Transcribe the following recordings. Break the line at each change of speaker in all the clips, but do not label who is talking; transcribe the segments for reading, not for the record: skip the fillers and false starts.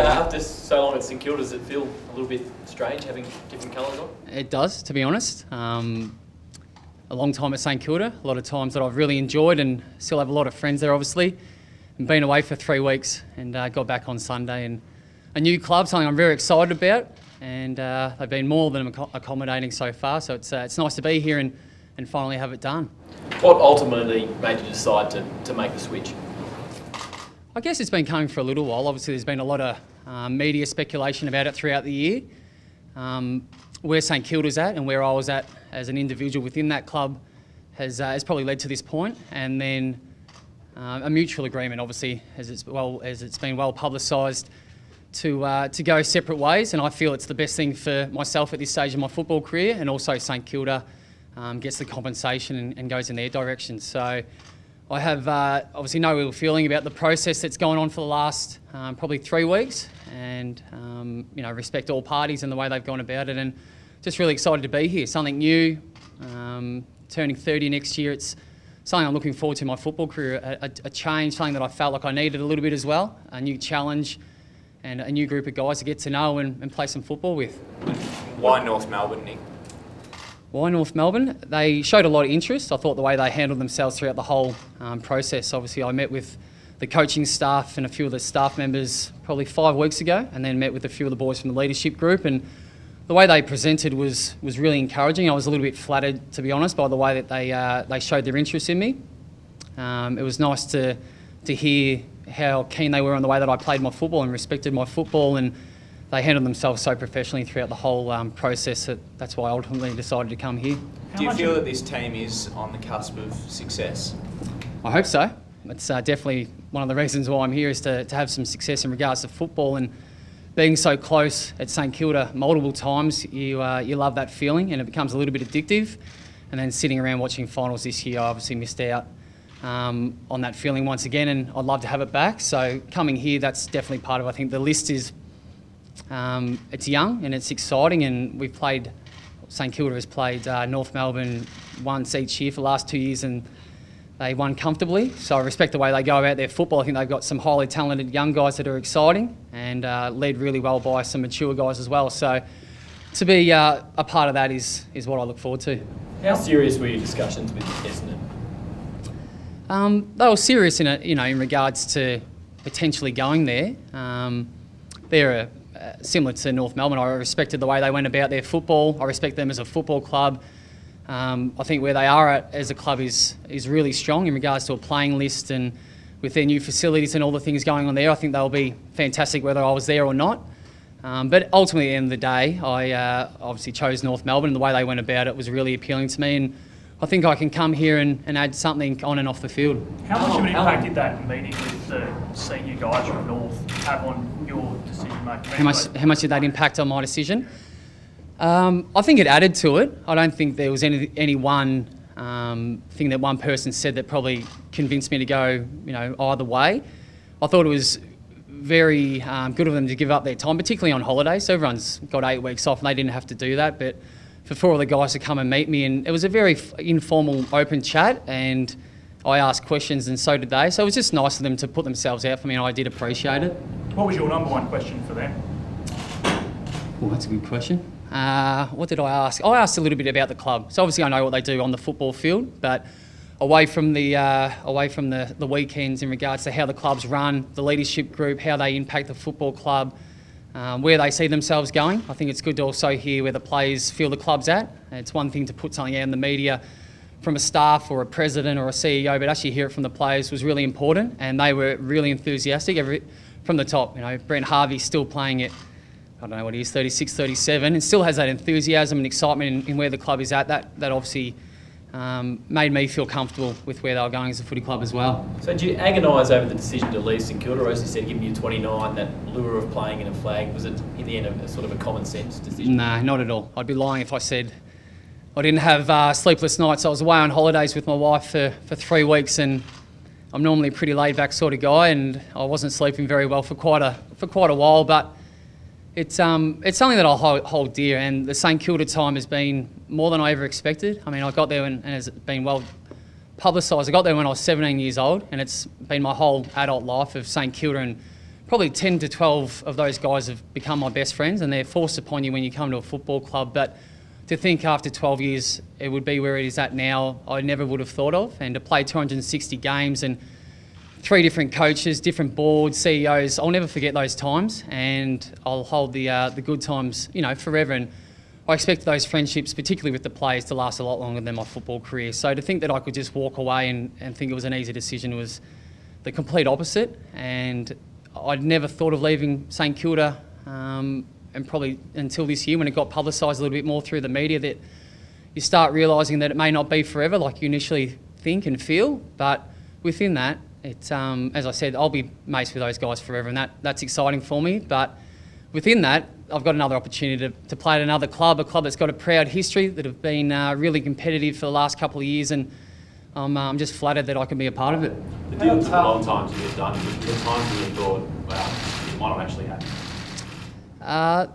after so long at St Kilda, does it feel a little bit strange having different colours on?
It does, to be honest. A long time at St Kilda, a lot of times that I've really enjoyed and still have a lot of friends there, obviously. And been away for 3 weeks and got back on Sunday. And a new club, something I'm very excited about. And they've been more than accommodating so far. So it's nice to be here and finally have it done.
What ultimately made you decide to make the switch?
I guess it's been coming for a little while. Obviously, there's been a lot of media speculation about it throughout the year. Where St Kilda's at and where I was at as an individual within that club has probably led to this point. And then a mutual agreement, obviously, as it's been well publicised, to go separate ways. And I feel it's the best thing for myself at this stage of my football career, and also St Kilda gets the compensation and goes in their direction. So I have obviously no ill feeling about the process that's gone on for the last probably 3 weeks, and respect all parties and the way they've gone about it, and just really excited to be here. Something new, turning 30 next year. It's something I'm looking forward to in my football career, a change, something that I felt like I needed a little bit as well, a new challenge and a new group of guys to get to know and play some football with.
Why North Melbourne, Nick?
Why North Melbourne? They showed a lot of interest. I thought the way they handled themselves throughout the whole process. Obviously, I met with the coaching staff and a few of the staff members probably 5 weeks ago, and then met with a few of the boys from the leadership group. And the way they presented was really encouraging. I was a little bit flattered, to be honest, by the way that they showed their interest in me. It was nice to hear how keen they were on the way that I played my football and respected my football, and they handled themselves so professionally throughout the whole process that's why I ultimately decided to come here.
Do you feel that this team is on the cusp of success?
I hope so. It's definitely one of the reasons why I'm here, is to have some success in regards to football, and being so close at St Kilda multiple times, you love that feeling, and it becomes a little bit addictive. And then sitting around watching finals this year, I obviously missed out on that feeling once again, and I'd love to have it back. So coming here, that's definitely part of it. I think the list is, it's young and it's exciting, and St Kilda has played North Melbourne once each year for the last 2 years, and they won comfortably. So I respect the way they go about their football. I think they've got some highly talented young guys that are exciting, and led really well by some mature guys as well. So to be a part of that is what I look forward to.
How serious were your discussions with Essendon?
They were serious in regards to potentially going there. They're similar to North Melbourne. I respected the way they went about their football. I respect them as a football club. I think where they are at as a club is really strong in regards to a playing list, and with their new facilities and all the things going on there, I think they'll be fantastic whether I was there or not. But ultimately, at the end of the day, I obviously chose North Melbourne, and the way they went about it was really appealing to me, and I think I can come here and add something on and off the field.
How much of an impact did that meeting with the senior guys from North have on your decision making?
How much did that impact on my decision? I think it added to it. I don't think there was any one thing that one person said that probably convinced me to go, either way. I thought it was very good of them to give up their time, particularly on holidays. So everyone's got 8 weeks off and they didn't have to do that. But for 4 of the guys to come and meet me, and it was a very informal, open chat, and I asked questions and so did they. So it was just nice of them to put themselves out for me, and I did appreciate it.
What was your number one question for them?
Well, that's a good question. What did I ask? I asked a little bit about the club. So obviously I know what they do on the football field, but away from the weekends, in regards to how the club's run, the leadership group, how they impact the football club, where they see themselves going. I think it's good to also hear where the players feel the club's at. It's one thing to put something out in the media from a staff or a president or a CEO, but actually hear it from the players was really important, and they were really enthusiastic from the top. Brent Harvey's still playing it, I don't know what he is, 36, 37, and still has that enthusiasm and excitement in where the club is at. That obviously made me feel comfortable with where they were going as a footy club as well.
So did you agonise over the decision to leave St Kilda, or as you said, given you 29, that lure of playing in a flag, was it in the end a sort of a common sense decision?
No, not at all. I'd be lying if I said I didn't have sleepless nights. I was away on holidays with my wife for 3 weeks, and I'm normally a pretty laid back sort of guy, and I wasn't sleeping very well for quite a while, but it's something that I'll hold dear, and the St Kilda time has been more than I ever expected. I mean, I got there and it's been well publicised. I got there when I was 17 years old, and it's been my whole adult life of St Kilda and probably 10 to 12 of those guys have become my best friends, and they're forced upon you when you come to a football club. But to think after 12 years it would be where it is at now, I never would have thought of. And to play 260 games and 3 different coaches, different boards, CEOs, I'll never forget those times, and I'll hold the good times, forever. And I expect those friendships, particularly with the players, to last a lot longer than my football career. So to think that I could just walk away and think it was an easy decision was the complete opposite. And I'd never thought of leaving St Kilda, and probably until this year when it got publicised a little bit more through the media, that you start realising that it may not be forever like you initially think and feel. But within that, it's as I said, I'll be mates with those guys forever, and that's exciting for me. But within that, I've got another opportunity to play at another club, a club that's got a proud history, that have been really competitive for the last couple of years, and I'm just flattered that I can be a part of it.
The deal took a long time to get done. There were times when you thought, well, it might not actually happen.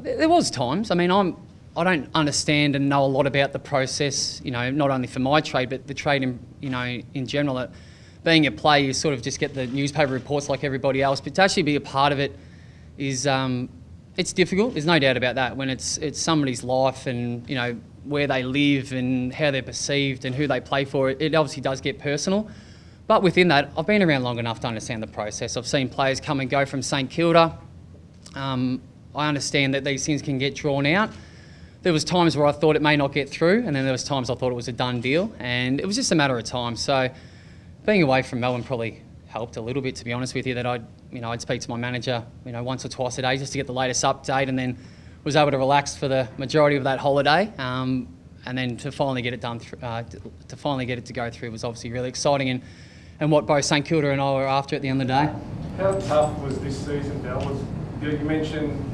There was times. I mean, I don't understand and know a lot about the process, not only for my trade, but the trade in general. Being a player, you sort of just get the newspaper reports like everybody else, but to actually be a part of it is, it's difficult. There's no doubt about that. When it's somebody's life and, where they live and how they're perceived and who they play for, it obviously does get personal. But within that, I've been around long enough to understand the process. I've seen players come and go from St Kilda. I understand that these things can get drawn out. There was times where I thought it may not get through, and then there was times I thought it was a done deal, and it was just a matter of time. So being away from Melbourne probably helped a little bit, to be honest with you, that I'd speak to my manager, once or twice a day just to get the latest update, and then was able to relax for the majority of that holiday. And then to finally get it done, to finally get it to go through was obviously really exciting, and what both St Kilda and I were after at the end of the day.
How tough was this season, Dal? You mentioned,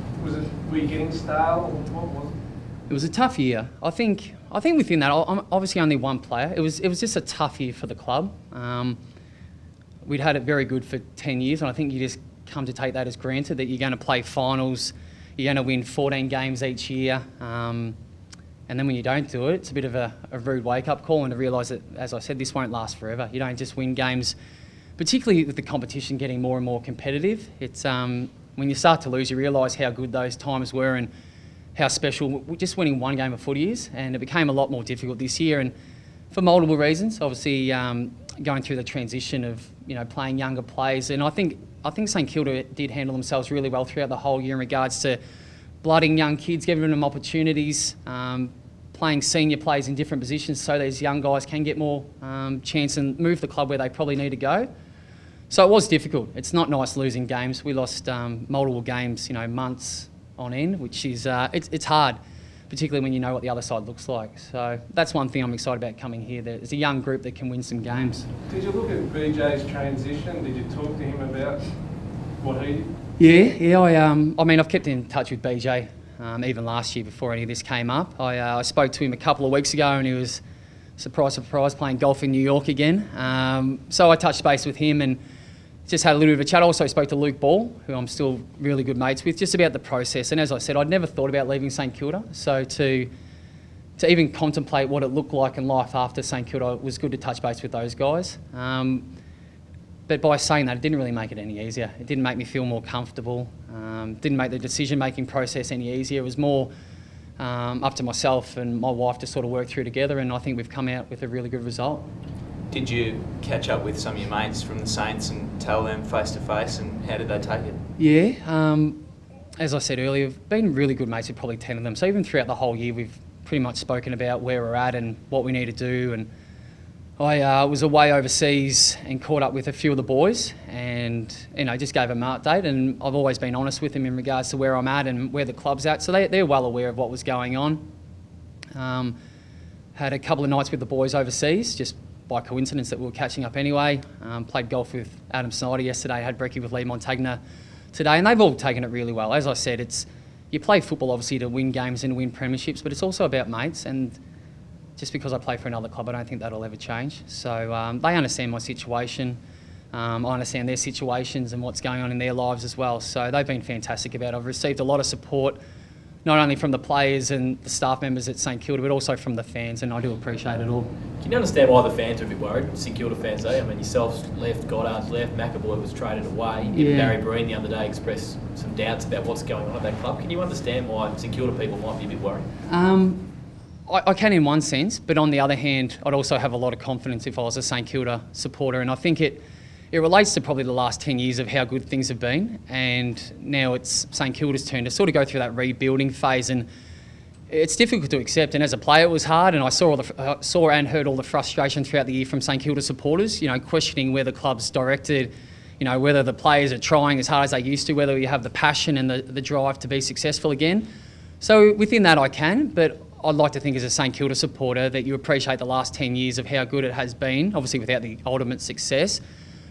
were you getting stale? What was it?
It was a tough year. I think within that, I'm obviously only one player. It was just a tough year for the club. We'd had it very good for 10 years, and I think you just come to take that as granted, that you're going to play finals, you're going to win 14 games each year, and then when you don't do it, it's a bit of a rude wake-up call, and to realise that, as I said, this won't last forever. You don't just win games, particularly with the competition getting more and more competitive. It's when you start to lose, you realise how good those times were and how special just winning one game of footy is, and it became a lot more difficult this year, and for multiple reasons. Obviously, going through the transition of playing younger players, and I think St Kilda did handle themselves really well throughout the whole year in regards to blooding young kids, giving them opportunities, playing senior players in different positions so these young guys can get more chance and move the club where they probably need to go. So it was difficult. It's not nice losing games. We lost multiple games, months on end, which is it's hard, particularly when you know what the other side looks like. So that's one thing I'm excited about coming here. There's a young group that can win some games.
Did you look at BJ's transition? Did you talk to him about what he did?
Yeah. I mean, I've kept in touch with BJ even last year before any of this came up. I spoke to him a couple of weeks ago, and he was, surprise, playing golf in New York again. So I touched base with him and just had a little bit of a chat. I also spoke to Luke Ball, who I'm still really good mates with, just about the process. And as I said, I'd never thought about leaving St Kilda. So to even contemplate what it looked like in life after St Kilda, it was good to touch base with those guys. But by saying that, it didn't really make it any easier. It didn't make me feel more comfortable. Didn't make the decision-making process any easier. It was more up to myself and my wife to sort of work through together, and I think we've come out with a really good result.
Did you catch up with some of your mates from the Saints and tell them face to face, and how did they take it?
Yeah, as I said earlier, we've been really good mates with probably 10 of them. So even throughout the whole year, we've pretty much spoken about where we're at and what we need to do. And I was away overseas and caught up with a few of the boys, and just gave them an update. And I've always been honest with them in regards to where I'm at and where the club's at. So they're well aware of what was going on. Had a couple of nights with the boys overseas, just by coincidence that we were catching up anyway. Played golf with Adam Snyder yesterday, had brekkie with Lee Montagna today, and they've all taken it really well. As I said, you play football obviously to win games and win premierships, but it's also about mates, and just because I play for another club, I don't think that'll ever change. So they understand my situation. I understand their situations and what's going on in their lives as well. So they've been fantastic about it. I've received a lot of support not only from the players and the staff members at St Kilda, but also from the fans, and I do appreciate it all.
Can you understand why the fans are a bit worried? St Kilda fans, I mean, yourself left, Goddard's left, McAvoy was traded away. Even Barry Breen the other day expressed some doubts about what's going on at that club. Can you understand why St Kilda people might be a bit worried?
I can in one sense, but on the other hand, I'd also have a lot of confidence if I was a St Kilda supporter, and I think it relates to probably the last 10 years of how good things have been, and now it's St Kilda's turn to sort of go through that rebuilding phase, and it's difficult to accept. And as a player, it was hard, and I saw and heard all the frustration throughout the year from St Kilda supporters, questioning where the club's directed, whether the players are trying as hard as they used to, whether you have the passion and the drive to be successful again. So within that I can, but I'd like to think as a St Kilda supporter that you appreciate the last 10 years of how good it has been, obviously without the ultimate success,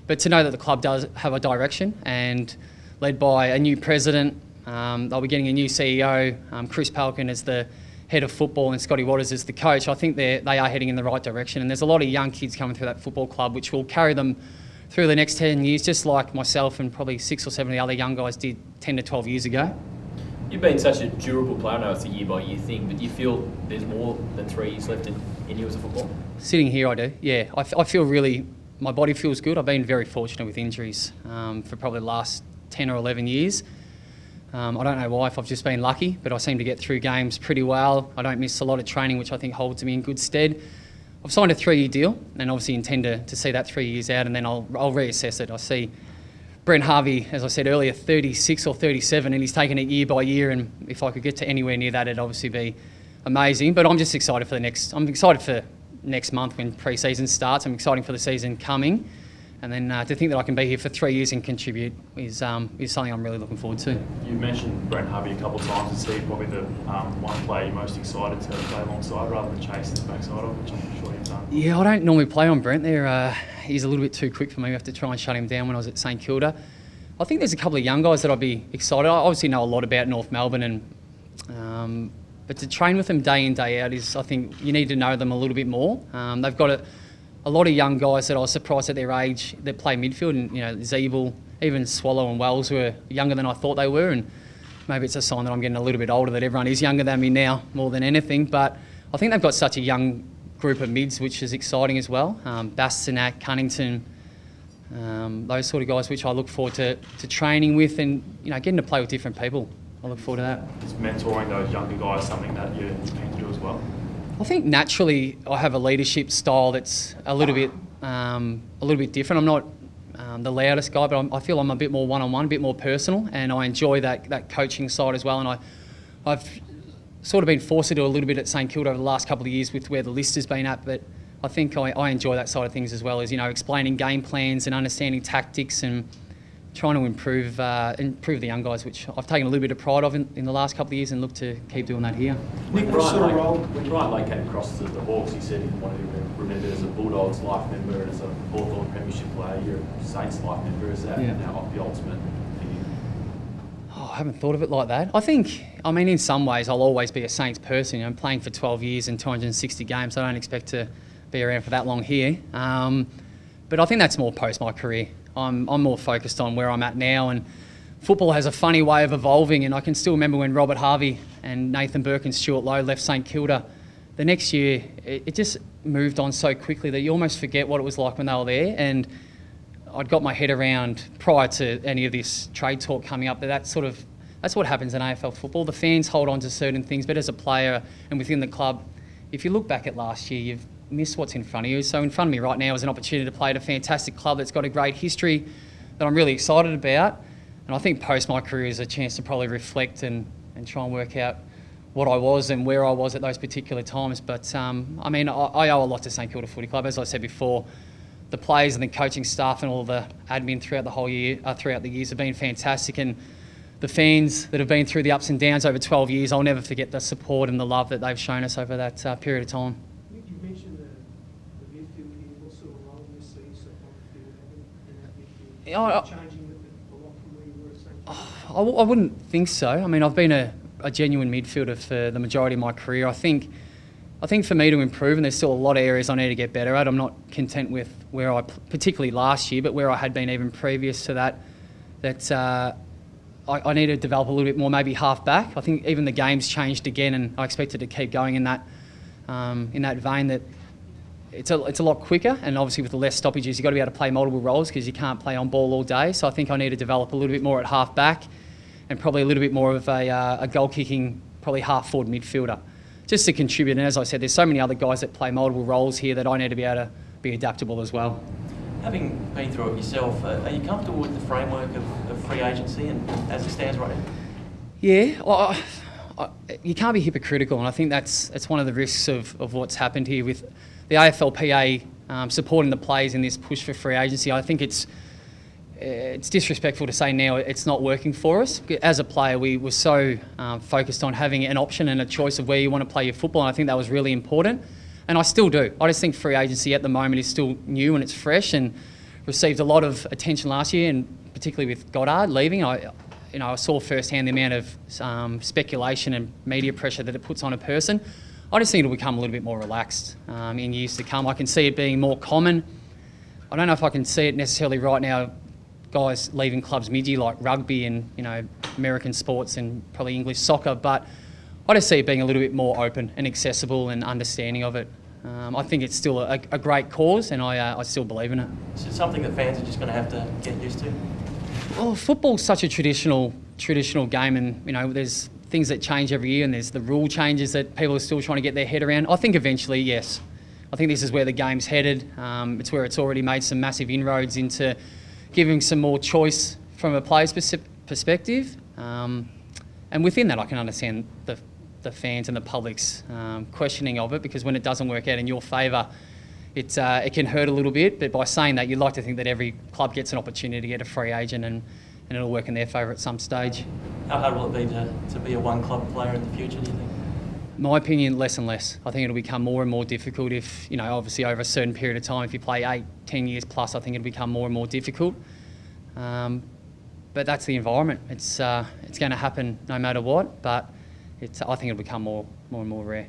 but to know that the club does have a direction, and led by a new president. They'll be getting a new CEO, Chris Palkin as the head of football and Scotty Waters as the coach. I think they are heading in the right direction, and there's a lot of young kids coming through that football club which will carry them through the next 10 years, just like myself and probably 6 or 7 of the other young guys did 10 to 12 years ago.
You've been such a durable player. I know it's a year-by-year thing, but do you feel there's more than 3 years left in you as a footballer?
Sitting here, I do, yeah. I feel really, my body feels good. I've been very fortunate with injuries for probably the last 10 or 11 years. I don't know why, if I've just been lucky, but I seem to get through games pretty well. I don't miss a lot of training, which I think holds me in good stead. I've signed a 3-year deal, and obviously intend to see that 3 years out, and then I'll reassess it. I see Brent Harvey, as I said earlier, 36 or 37, and he's taken it year by year, and if I could get to anywhere near that, it'd obviously be amazing. But I'm just excited for I'm excited for next month when pre-season starts. I'm excited for the season coming, and then to think that I can be here for 3 years and contribute is something I'm really looking forward to.
You mentioned Brent Harvey a couple of times. Is he probably the one player you're most excited to play alongside rather than chase the backside of, which I'm sure you've done?
Yeah, I don't normally play on Brent there. He's a little bit too quick for me. We have to try and shut him down when I was at St Kilda. I think there's a couple of young guys that I'd be excited. I obviously know a lot about North Melbourne, but to train with them day in, day out I think you need to know them a little bit more. They've got a lot of young guys that I was surprised at their age that play midfield, and Zeeble, even Swallow and Wells were younger than I thought they were, and maybe it's a sign that I'm getting a little bit older, that everyone is younger than me now more than anything. But I think they've got such a young group of mids, which is exciting as well. Bastianak, Cunnington, those sort of guys, which I look forward to training with, and getting to play with different people. I look forward to that.
Is mentoring those younger guys something that you're keen to do as well?
I think naturally I have a leadership style that's a little bit different. I'm not the loudest guy, but I feel I'm a bit more one-on-one, a bit more personal, and I enjoy that coaching side as well. And I've sort of been forced to do a little bit at St Kilda over the last couple of years with where the list has been at, but I think I enjoy that side of things as well, as explaining game plans and understanding tactics and trying to improve the young guys, which I've taken a little bit of pride of in the last couple of years, and look to keep doing that here.
Nick, when Ryan Lake came across to the Hawks, he said he wanted to be remembered as a Bulldogs life member and as a Hawthorn premiership player. You're a Saints life member. Is that now the ultimate for you?
Oh, I haven't thought of it like that. I mean, in some ways, I'll always be a Saints person. I'm playing for 12 years and 260 games. I don't expect to be around for that long here. But I think that's more post my career. I'm more focused on where I'm at now, and football has a funny way of evolving, and I can still remember when Robert Harvey and Nathan Burke and Stuart Lowe left St Kilda. The next year, it just moved on so quickly that you almost forget what it was like when they were there, and I'd got my head around, prior to any of this trade talk coming up, that's what happens in AFL football. The fans hold on to certain things, but as a player and within the club, if you look back at last year, you've missed what's in front of you. So in front of me right now is an opportunity to play at a fantastic club that's got a great history that I'm really excited about. And I think post my career is a chance to probably reflect and try and work out what I was and where I was at those particular times. But I owe a lot to St Kilda Footy Club. As I said before, the players and the coaching staff and all the admin throughout the years have been fantastic, and the fans that have been through the ups and downs over 12 years, I'll never forget the support and the love that they've shown us over that period of time.
You mentioned the midfield here. What sort of role do you see yourself on the field in that midfield? Changing with it a lot from where you were at St Kilda?
I wouldn't think so. I mean, I've been a genuine midfielder for the majority of my career. I think for me to improve, and there's still a lot of areas I need to get better at. I'm not content with where particularly last year, but where I had been even previous to that I need to develop a little bit more, maybe half back. I think even the game's changed again, and I expect it to keep going in that vein. That it's a lot quicker, and obviously with the less stoppages, you've got to be able to play multiple roles because you can't play on ball all day. So I think I need to develop a little bit more at half back, and probably a little bit more of a goal kicking, probably half forward midfielder, just to contribute. And as I said, there's so many other guys that play multiple roles here that I need to be able to be adaptable as well.
Having been through it yourself, are you comfortable with the framework of free agency and as it stands right now?
Yeah, well, you can't be hypocritical, and I think that's one of the risks of what's happened here with the AFLPA supporting the players in this push for free agency. I think it's disrespectful to say now it's not working for us. As a player, we were so focused on having an option and a choice of where you want to play your football, and I think that was really important. And I still do. I just think free agency at the moment is still new and it's fresh, and received a lot of attention last year, and particularly with Goddard leaving. I saw firsthand the amount of speculation and media pressure that it puts on a person. I just think it'll become a little bit more relaxed in years to come. I can see it being more common. I don't know if I can see it necessarily right now, guys leaving clubs mid-year like rugby and American sports and probably English soccer, but I just see it being a little bit more open and accessible and understanding of it. I think it's still a great cause, and I still believe in it.
Is it something that fans are just going to have to get used to?
Well, football's such a traditional game, and there's things that change every year, and there's the rule changes that people are still trying to get their head around. I think eventually, yes. I think this is where the game's headed. It's where it's already made some massive inroads into giving some more choice from a player's perspective. And within that, I can understand the fans and the public's questioning of it, because when it doesn't work out in your favour, it can hurt a little bit. But by saying that, you'd like to think that every club gets an opportunity to get a free agent, and it'll work in their favour at some stage.
How hard will it be to be a one-club player in the future, do you think?
My opinion, less and less. I think it'll become more and more difficult if, obviously over a certain period of time, if you play 8-10 years plus, I think it'll become more and more difficult. But that's the environment. It's going to happen no matter what, but I think it'll become more and more rare.